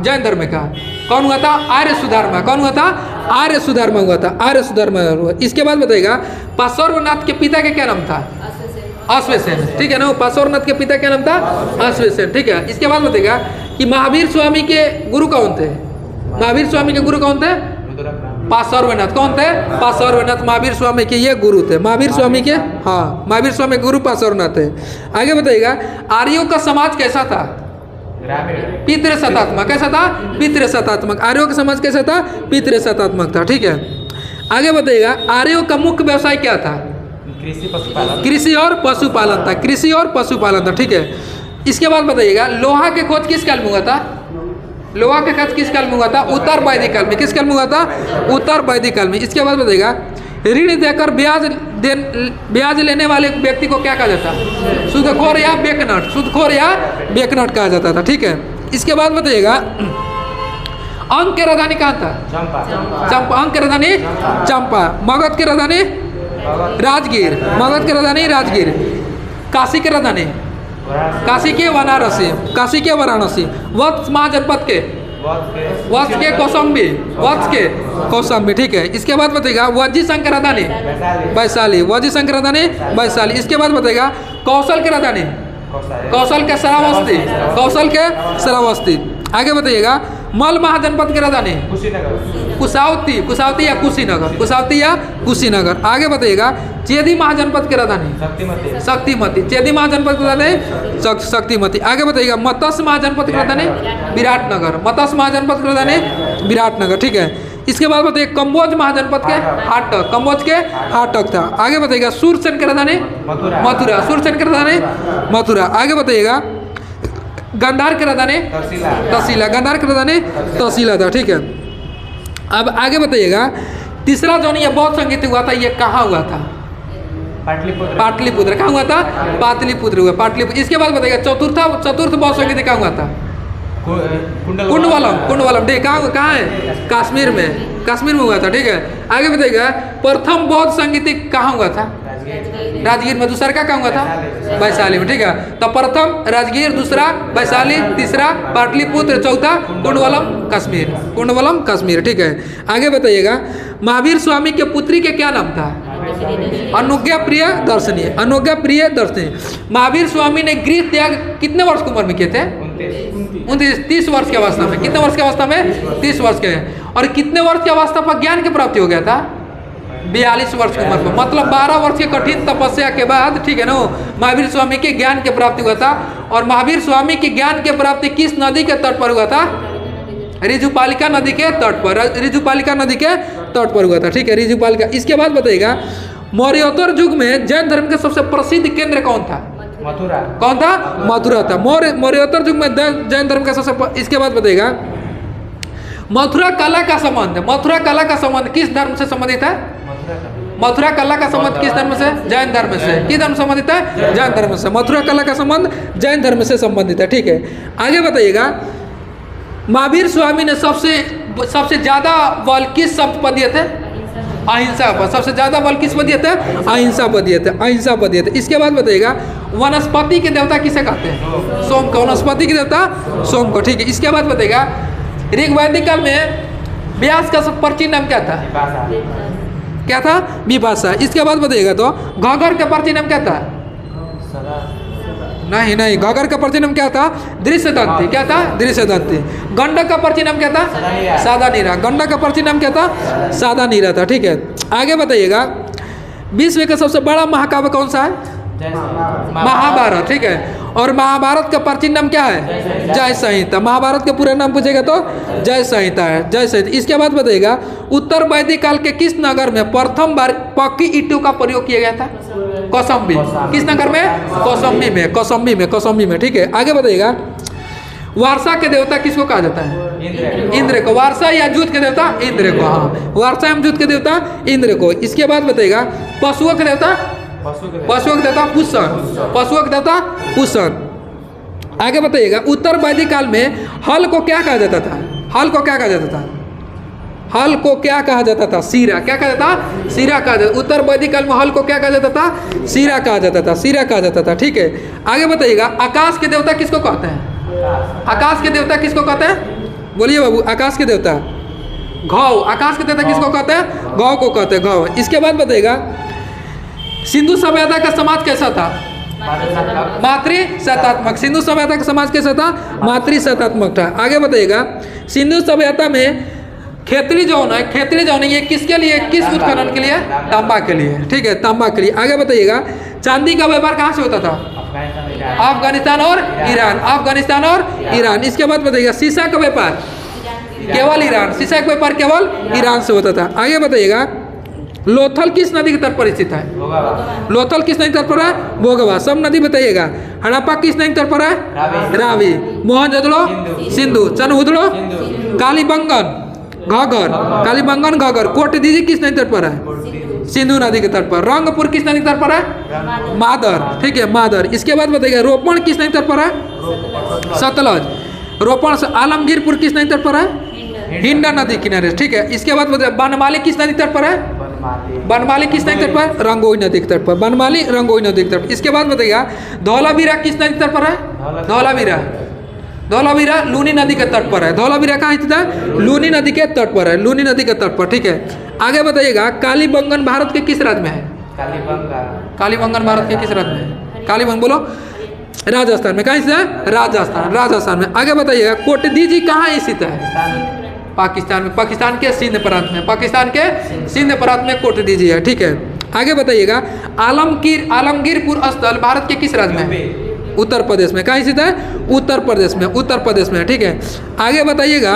जैन धर्म का कौन हुआ था? आर्य सुधारमा। कौन हुआ था? आर्य सुधारमा हुआ था। आर्य सुधारमा हुआ। इसके बाद बताइएगा, पार्श्वनाथ के पिता का क्या नाम था? अश्वेसेन। ठीक है ना, पार्श्वनाथ के पिता क्या नाम था? अश्वेसेन। ठीक है। इसके बाद बताइएगा कि महावीर स्वामी के गुरु कौन थे? महावीर स्वामी के गुरु कौन थे? पार्श्वनाथ। कौन थे? पार्श्वनाथ महावीर स्वामी के ये गुरु थे। महावीर स्वामी के, हाँ, महावीर स्वामी के गुरु पार्श्वनाथ थे। आगे बताइएगा, आर्यों का समाज कैसा था? पितृसत्तात्मक। कैसा था? पितृसत्तात्मक। आर्यों का समाज कैसा था? पितृसत्तात्मक था। ठीक है। आगे बताइएगा, आर्यों का मुख्य व्यवसाय क्या था? कृषि और पशुपालन था। कृषि और पशुपालन था। ठीक है। इसके बाद बताइएगा, लोहा के खोज किस काल में हुआ था? लोहा के खोज किस काल में हुआ था? उत्तर वैदिक काल में। किस काल में हुआ था? उत्तर वैदिक काल में। इसके बाद बताइएगा, ऋण देकर ब्याज लेने वाले व्यक्ति को क्या कहा जाता? सूदखोर या बेकनट। सूदखोर या बेकनट कहा जाता था। ठीक है। इसके बाद बताइएगा, अंक की राजधानी कहाँ था? चंपा। अंक की राजधानी चंपा। मगध की राजधानी राजगीर। मगध की राजधानी राजगीर। काशी की राजधानी काशी के वाराणसी। काशी के वाराणसी। वत्स महाजनपद के वत्स के कौशाम्बी। वत्स के कौशाम्बी। ठीक है। इसके बाद बताइएगा, वज्जी संघ की राजधानी वैशाली। वज्जी संघ की राजधानी वैशाली। इसके बाद बताइएगा, कौशल की राजधानी कौशल के श्रावस्ती। कौशल के श्रावस्ती। आगे बताइएगा, मल महाजनपद की राजधानी कुशावती। कुशावती या कुशीनगर। कुशावती या कुशीनगर। आगे बताइएगा, चेदी महाजनपद की राजधानी शक्तिमती। चेदी महाजनपद की राजधानी शक्तिमती। आगे बताइएगा, मत्स्य महाजनपद की राजधानी विराटनगर। मत्स्य महाजनपद की राजधानी विराटनगर। ठीक है। इसके बाद बताइए, कम्बोज महाजनपद के हाटक। कम्बोज के हाटक था। आगे बताइएगा, सूरसेन की राजधानी मथुरा। सूरसेन की राजधानी मथुरा। आगे बताइएगा, गांधार की राजधानी तहसीला। गांधार की राजधानी तहसीला था। ठीक है। अब आगे बताइएगा, तीसरा जो ये बौद्ध संगीत हुआ था, ये कहाँ हुआ था? पाटलिपुत्र। कहाँ हुआ था? पाटलिपुत्र हुआ। पाटलिपुत्र। इसके बाद बताइएगा, चतुर्थ बौद्ध संगीत कहाँ हुआ था? कुंडवालम। कुंडवालम। ठीक। कहाँ है? कश्मीर में। कश्मीर में हुआ था। ठीक है। आगे बताइएगा, प्रथम बौद्ध संगीत कहाँ हुआ था? राजगीर में। दूसरा का कहाँ हुआ था? वैशाली में। ठीक है। तो प्रथम राजगीर, दूसरा वैशाली, तीसरा पाटलिपुत्र, चौथा कुंडवालम कश्मीर। कुंडवालम कश्मीर। ठीक है। आगे बताइएगा, महावीर स्वामी के पुत्री के क्या नाम था? अनुज्ञा प्रिय दर्शनी। अनुज्ञा प्रिय दर्शनी। महावीर स्वामी ने गृह त्याग कितने वर्ष की उम्र में किए थे? 30 वर्ष की अवस्था में। कितने वर्ष की अवस्था में? 30 वर्ष के। और कितने वर्ष की अवस्था पर ज्ञान की प्राप्ति हो गया था? 42 वर्ष की उम्र पर। मतलब 12 वर्ष की कठिन तपस्या के बाद, ठीक है ना, महावीर स्वामी के ज्ञान की प्राप्ति हुआ था। और महावीर स्वामी की ज्ञान की प्राप्ति किस नदी के तट पर हुआ था? ऋजुपालिका नदी के तट पर। ऋजुपालिका नदी के तट पर हुआ था। ठीक है। ऋजुपालिका। इसके बाद बताइएगा, मौर्योत्तर युग में जैन धर्म का सबसे प्रसिद्ध केंद्र कौन था? मथुरा। कौन था? मथुरा था। मौर्योत्तर युग में जैन धर्म का सबसे। इसके बाद बताइएगा, मथुरा कला का संबंध। मथुरा कला का संबंध किस धर्म से संबंधित है? मथुरा कला का संबंध किस धर्म से? जैन धर्म से। किस धर्म से संबंधित है? जैन धर्म से। मथुरा कला का संबंध जैन धर्म से संबंधित है। ठीक है। आगे बताइएगा, महावीर स्वामी ने सबसे ज्यादा बल किस शब्द पर दिए थे? अहिंसा पर। सबसे ज्यादा बल किस पर दिए थे? अहिंसा पर दिए थे। अहिंसा पर दिए थे। इसके बाद बताइएगा, वनस्पति के देवता किसे कहते हैं? सोम को। वनस्पति के देवता सोम को। ठीक है। इसके बाद बताइएगा, ऋग वैदिक काल में व्यास का प्राचीन नाम क्या था? क्या था? विभाषा। इसके बाद बताइएगा, तो घगर का प्राचीन नाम क्या था? नहीं, घगर का प्राचीन नाम क्या था? दृश्यदंती। क्या था? दृश्यदंती। गंडक का प्राचीन नाम क्या था? सादानीरा। गंडक का प्राचीन नाम क्या था? सादानीरा था। ठीक है। आगे बताइएगा, विश्व का सबसे बड़ा महाकाव्य कौन सा है? महाभारत। ठीक है। और महाभारत का प्राचीन नाम क्या है? जय संहिता। महाभारत का पूरा नाम पूछेगा तो जय संहिता है। जय संहिता। इसके बाद बताइएगा, उत्तर वैदिक काल के किस नगर में प्रथम बार पक्की ईंटों का प्रयोग किया गया था? कौशाम्बी। किस नगर में? कौशाम्बी में। कौशाम्बी में। कौशाम्बी में। ठीक है। आगे बताइएगा, वारसा के देवता किसको कहा जाता है? इंद्र को। वारसा या जूत के देवता? इंद्र को। हाँ, वारसा एवं जूत के देवता इंद्र को। इसके बाद बताइएगा, पशुओं के देवता? पशुओं के देवता पुष्ण। पशुओं के देवता पुष्ण। आगे बताइएगा, उत्तर वैदिक काल में हल को क्या कहा जाता था? हल को क्या कहा जाता था? हल को क्या कहा जाता था? सीरा। क्या कहा जाता था? सीरा कहा जाता। उत्तर वैदिक काल में हल को क्या कहा जाता था? सीरा कहा जाता था, सीरा कहा जाता था। ठीक है, आगे बताइएगा, आकाश के देवता किसको कहते हैं? आकाश के देवता किसको कहते हैं? बोलिए बाबू, आकाश के देवता घौ। आकाश के देवता किसको कहते हैं? गौ को कहते हैं, गौ। इसके बाद बताइएगा, सिंधु सभ्यता का समाज कैसा था? मातृ सत्तात्मक। सिंधु सभ्यता का समाज कैसा था? मातृ सत्तात्मक था। आगे बताइएगा, सिंधु सभ्यता में खेतड़ी जौन है, खेतड़ी जौन है, ये किसके लिए, किस उत्खनन के लिए? तांबा के लिए। ठीक है, तांबा के लिए। आगे बताइएगा, चांदी का व्यापार कहाँ से होता था? अफगानिस्तान और ईरान। अफगानिस्तान और ईरान। इसके बाद बताइएगा, शीशा का व्यापार केवल ईरान। शीशा का व्यापार केवल ईरान से होता था। आगे बताइएगा, लोथल किस नदी के तट पर स्थित है? लोथल किस नदी के तट पर है? भोगवा। सब नदी बताइएगा। हड़प्पा किस नदी के तट पर है? रावी। मोहनजोदड़ो सिंधु। चनहुदड़ो कालीबंगन घाघर। कालीबंगन घाघर। कोटदीजी किस नदी तट पर है? सिंधु नदी के तट पर। रंगपुर किस नदी के तट पर है? मादर। ठीक है, मादर। इसके बाद बताइएगा, रोपण किस नदी के तट पर है? सतलज। रोपण से आलमगीरपुर किस नदी तट पर है? हिंडा नदी किनारे। ठीक है, इसके बाद बताइए, बनमाली किस नदी तट पर है? बनमाली किस नदी तट पर? रंगोई नदी के तट पर। बनमाली रंगोई नदी के तट। इसके बाद बताइएगा, धौलावीरा किस नदी तट पर है? धौलावीरा। धौलावीरा लूनी नदी के तट पर है। धौलावीरा कहाँ स्थित है? लूनी नदी के तट पर है, लूनी नदी के तट पर। ठीक है, आगे बताइएगा, कालीबंगन भारत के किस राज्य में है? कालीबंगन भारत के किस राज्य में है? कालीबंगन बोलो। राजस्थान में। कहाँ स्थित है? राजस्थान। राजस्थान में। आगे बताइएगा, कोटदीजी कहाँ स्थित है? पाकिस्तान में। पाकिस्तान के सिंध प्रांत में। पाकिस्तान के सिंध प्रांत में कोटदीजी है। ठीक है, आगे बताइएगा, आलमगीरपुर स्थल भारत के किस राज्य में है? उत्तर प्रदेश में। कहाँ स्थित है? उत्तर प्रदेश में। उत्तर प्रदेश में। ठीक है, आगे बताइएगा,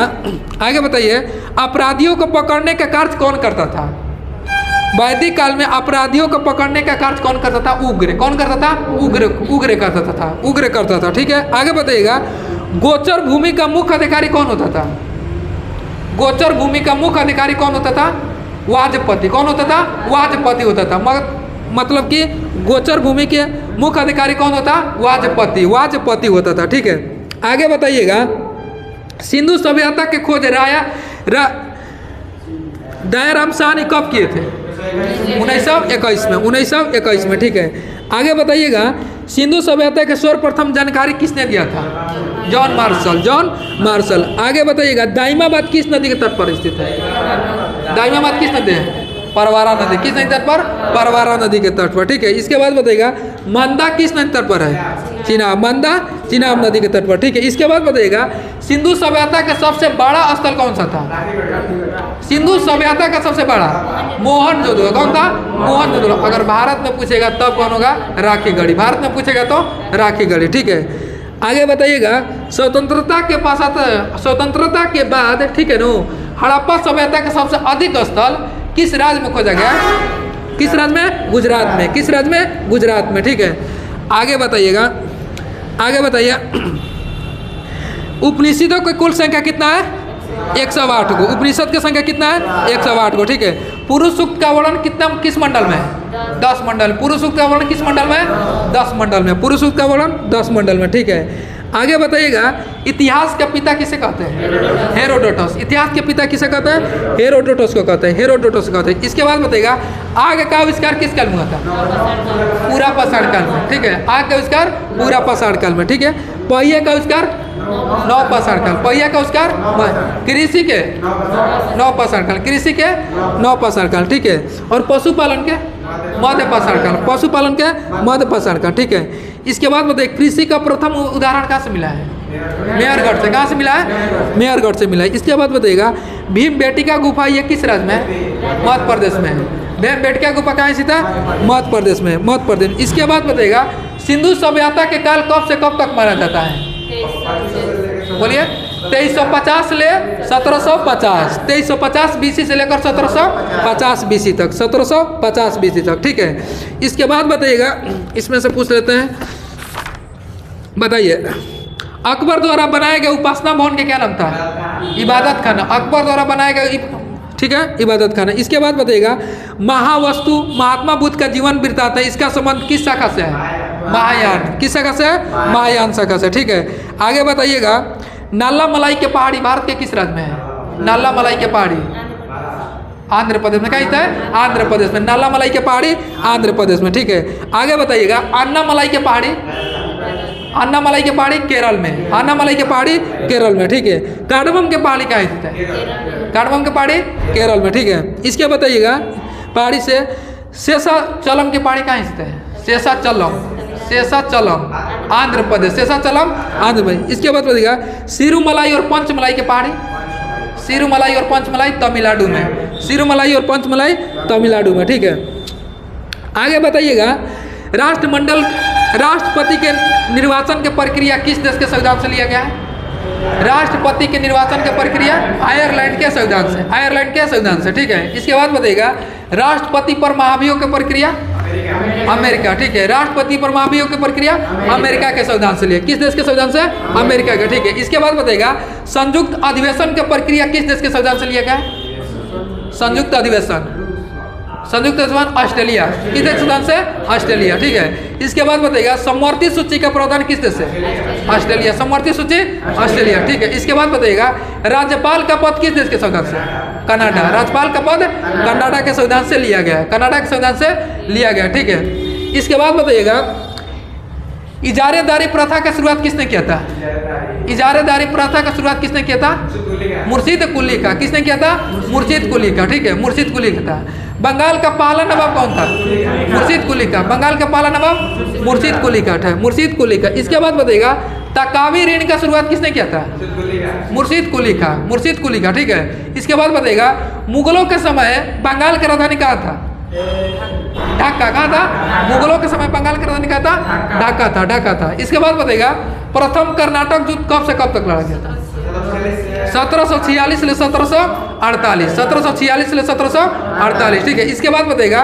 आगे बताइए, अपराधियों को पकड़ने का कार्य कौन करता था? वैदिक काल में अपराधियों को पकड़ने का कार्य कौन करता था? उग्र। कौन करता था? उग्र। उग्र करता था, उग्र करता था। ठीक है, आगे बताइएगा, गोचर भूमि का मुख्य अधिकारी कौन होता था? गोचर भूमि का मुख्य अधिकारी कौन होता था? वाजपति। कौन होता था? वाजपति होता था। मतलब कि गोचर भूमि के मुख्य अधिकारी कौन होता? वाजपति। वाजपति होता था। ठीक है, आगे बताइएगा, सिंधु सभ्यता के खोज दयाराम शाह ने कब किए थे? 1921 में। 1921 में। ठीक है, आगे बताइएगा, सिंधु सभ्यता के सर्वप्रथम जानकारी किसने दिया था? John Marshall. John Marshall. आगे बताइएगा, दाइमाबाद किस नदी के तट पर स्थित है? दाइमाबाद किस नदी है? परवारा नदी। किस नदी तट पर? परवारा नदी के तट पर। ठीक है, इसके बाद बताइएगा, मंदा किस नदी तट पर है? चिनाब। मंदा चिनाब नदी के तट पर। ठीक है, इसके बाद बताइएगा, सिंधु सभ्यता का सबसे बड़ा स्थल कौन सा था? सिंधु सभ्यता का सबसे बड़ा मोहनजोदड़ो। कौन था? मोहनजोदड़ो। अगर भारत में पूछेगा तब कौन होगा? राखीगढ़ी। भारत में पूछेगा तो राखीगढ़ी। ठीक है, आगे बताइएगा, स्वतंत्रता के पश्चात, स्वतंत्रता के बाद, ठीक है नो, हड़प्पा सभ्यता का सबसे अधिक स्थल किस राज्य में खोजा गया? किस राज्य में? गुजरात में। किस राज्य में? गुजरात में। ठीक है, आगे बताइएगा, आगे बताइए, उपनिषदों की कुल संख्या कितना है? 108 को। उपनिषद की संख्या कितना है? 108 को। ठीक है, पुरुष सूक्त का वर्णन कितना, किस मंडल में है? 10 मंडल। पुरुष सूक्त का वर्णन किस मंडल में है? 10 मंडल में। पुरुष सूक्त का वर्णन 10 मंडल में। ठीक है, आगे बताइएगा, इतिहास का पिता किसे कहते हैं? हेरोडोटस। इतिहास के पिता किसे कहते हैं? हेरोडोटस को कहते हैं। हेरोडोटस को कहते हैं। इसके बाद बताइएगा, आग का आविष्कार किस काल में हुआ था? पूरा पाषाण काल में। ठीक है, आग का आविष्कार पूरा पाषाण काल में। ठीक है, पहिए का आविष्कार नव पाषाण काल। पहिया का आविष्कार कृषि के नव पाषाण काल। कृषि के नव पाषाण काल। ठीक है, और पशुपालन के मध्य पाषाण काल। पशुपालन के मध्य पाषाण काल। ठीक है, इसके बाद बताइए, कृषि का प्रथम उदाहरण कहाँ से मिला है? मेहरगढ़ से। कहाँ से मिला है? मेहरगढ़ से मिला है। इसके बाद बताइएगा, भीम बेटिका गुफा ये किस राज्य में है? मध्य प्रदेश में है। भीम बेटिका गुफा कहाँ स्थित है? मध्य प्रदेश में। मध्य प्रदेश। इसके बाद बताइएगा, सिंधु सभ्यता के काल कब से कब तक माना जाता है? बोलिए। 2350 ले 1750। 2350 BC से लेकर 1750 BC तक। 1750 BC तक। ठीक है, इसके बाद बताइएगा, इसमें से पूछ लेते हैं, बताइए, अकबर द्वारा बनाए गए उपासना भवन के क्या नाम था? इबादत खाना। अकबर द्वारा बनाया गया, ठीक है, इबादत खाना। इसके बाद बताइएगा, महावस्तु महात्मा बुद्ध का जीवन वृत्तांत है, इसका संबंध किस शाखा से है? महायान। किस शाखा से है? महायान शाखा से। ठीक है, आगे बताइएगा, नाला मलाई के पहाड़ी भारत के किस राज्य में है? नाला मलाई के पहाड़ी आंध्र प्रदेश में। कहाँ स्थित है? आंध्र प्रदेश में। नाला मलाई के पहाड़ी आंध्र प्रदेश में, ठीक है। आगे बताइएगा, अन्ना मलाई के पहाड़ी, अन्ना मलाई के पहाड़ी केरल में, अन्ना मलाई के पहाड़ी केरल में, ठीक है। कार्डमम के पहाड़ी कहाँ स्थित है? कार्डमम के पहाड़ी केरल में, ठीक है। इसके बताइएगा पहाड़ी से शेषाचलम की पहाड़ी कहाँ स्थित है? शेषाचलम, शेषाचलम आंध्र प्रदेश, शेषाचलम आंध्र प्रदेश। इसके बाद बताइएगा सिरुमलाई और पंचमलाई के पहाड़ी, सिरुमलाई और पंचमलाई तमिलनाडु में, सिरुमलाई और पंचमलाई तमिलनाडु में, ठीक है। आगे बताइएगा राष्ट्रमंडल, राष्ट्रपति के निर्वाचन की प्रक्रिया किस देश के संविधान से लिया गया है? राष्ट्रपति के निर्वाचन की प्रक्रिया आयरलैंड के संविधान से, आयरलैंड के संविधान से, ठीक है। इसके बाद बताइएगा राष्ट्रपति पर महाभियोग की प्रक्रिया अमेरिका, ठीक है। राष्ट्रपति पर महाभियोग की प्रक्रिया अमेरिका के संविधान से लिया। किस देश के संविधान से? अमेरिका का, ठीक है। इसके बाद बताइएगा संयुक्त अधिवेशन की प्रक्रिया किस देश के संविधान से लिया गया? संयुक्त अधिवेशन, संयुक्त अधिवेशन ऑस्ट्रेलिया, किस देश के संविधान से? ऑस्ट्रेलिया, ठीक है। इसके बाद बताइएगा समवर्ती सूची का प्रावधान किस देश से? ऑस्ट्रेलिया, समवर्ती सूची ऑस्ट्रेलिया, ठीक है। इसके बाद बताइएगा राज्यपाल का पद किस देश के संविधान से? कनाडा, राज्यपाल का पद कनाडा के संविधान से लिया गया है, कनाडा के संविधान से लिया गया, ठीक है। इसके बाद बताइएगा इजारेदारी प्रथा का शुरुआत किसने किया था? इजारेदारी प्रथा का शुरुआत किसने किया था? मुर्शिद कुली का। किसने किया था? मुर्शिद कुली का, ठीक है। मुर्शिद कुली का था। बंगाल का पहला नवाब कौन था? मुर्शिद कुली का। बंगाल का पहला नवाब मुर्शिद कुली का था, मुर्शिद कुली का। इसके बाद बताइएगा तकावी ऋण का शुरुआत किसने किया था? मुर्शिद कुली का, मुर्शिद कुली का, ठीक है। इसके बाद बताइएगा मुगलों के समय बंगाल की राजधानी कहाँ था? ढाका। कहाँ था? मुगलों के समय बंगाल की राजधानी कहाँ था? ढाका था, ढाका था। इसके बाद बताइएगा प्रथम कर्नाटक युद्ध कब से कब तक लड़ा गया था? 1746 से 1748, 1746 से 1748, ठीक है। इसके बाद बताइएगा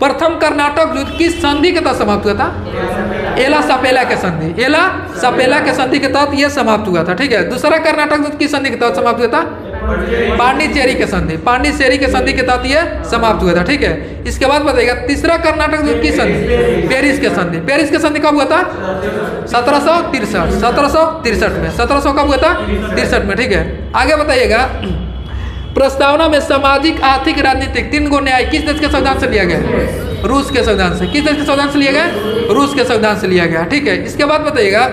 प्रथम कर्नाटक युद्ध किस संधि के तहत समाप्त हुआ था? एला सपेला के संधि, एला सपेला के संधि के तहत यह समाप्त हुआ था, ठीक है। दूसरा कर्नाटक युद्ध किस संधि के तहत समाप्त हुआ था? पांडिचेरी के संधि, पांडिचेरी के संधि के तहत यह समाप्त हुआ था, ठीक है। इसके बाद बताइएगा तीसरा कर्नाटक युद्ध की संधि? पेरिस के संधि, पेरिस के संधि कब हुआ था? 1763, 1763 में, 1700 कब हुआ था? 63 में, ठीक है। आगे बताइएगा प्रस्तावना में सामाजिक, आर्थिक, राजनीतिक तीन गो न्याय किस देश के संविधान से लिया गया? रूस के संविधान से। किस देश के संविधान से लिया गया? रूस के संविधान से लिया गया, ठीक है। इसके बाद बताइएगा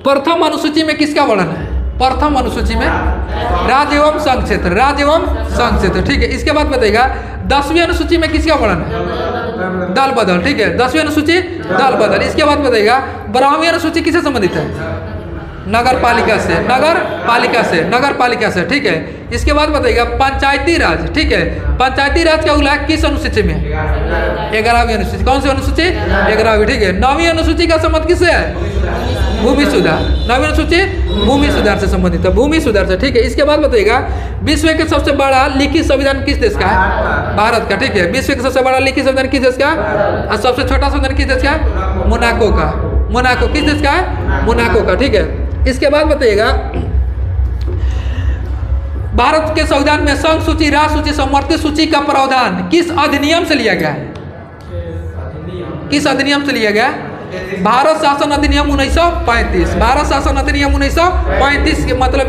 प्रथम अनुसूची में किसका वर्णन है? प्रथम अनुसूची में राज्य एवं संघ क्षेत्र, राज्य एवं संघ क्षेत्र, ठीक है। इसके बाद बताइएगा 10वीं अनुसूची में किसका वर्णन है? दल बदल, ठीक है। 10वीं अनुसूची दल बदल। इसके बाद बताइएगा 12वीं अनुसूची किससे संबंधित है? नगर पालिका से, नगर पालिका से, नगर पालिका से, ठीक है। इसके बाद बताइएगा पंचायती राज, ठीक है। पंचायती राज का उल्लेख किस अनुसूची में? 11वीं अनुसूची। कौन सी अनुसूची? 11वीं, ठीक है। 9वीं अनुसूची का संबंध किससे है? भूमि सुधार। 9वीं अनुसूची भूमि सुधार से संबंधित है, भूमि सुधार से, ठीक है। इसके बाद बताइएगा विश्व के सबसे बड़ा लिखित संविधान किस देश का है? भारत का, ठीक है। विश्व का सबसे बड़ा लिखित संविधान किस देश का? और सबसे छोटा संविधान किस देश का? मोनाको का। मोनाको किस देश का है? मोनाको का, ठीक है। इसके बाद बताइएगा भारत के संविधान में संघ सूची, राष्ट्र सूची, समवर्ती सूची का प्रावधान किस अधिनियम से लिया गया है? किस अधिनियम से लिया गया? भारत शासन अधिनियम 1935। भारत शासन अधिनियम 1935 के मतलब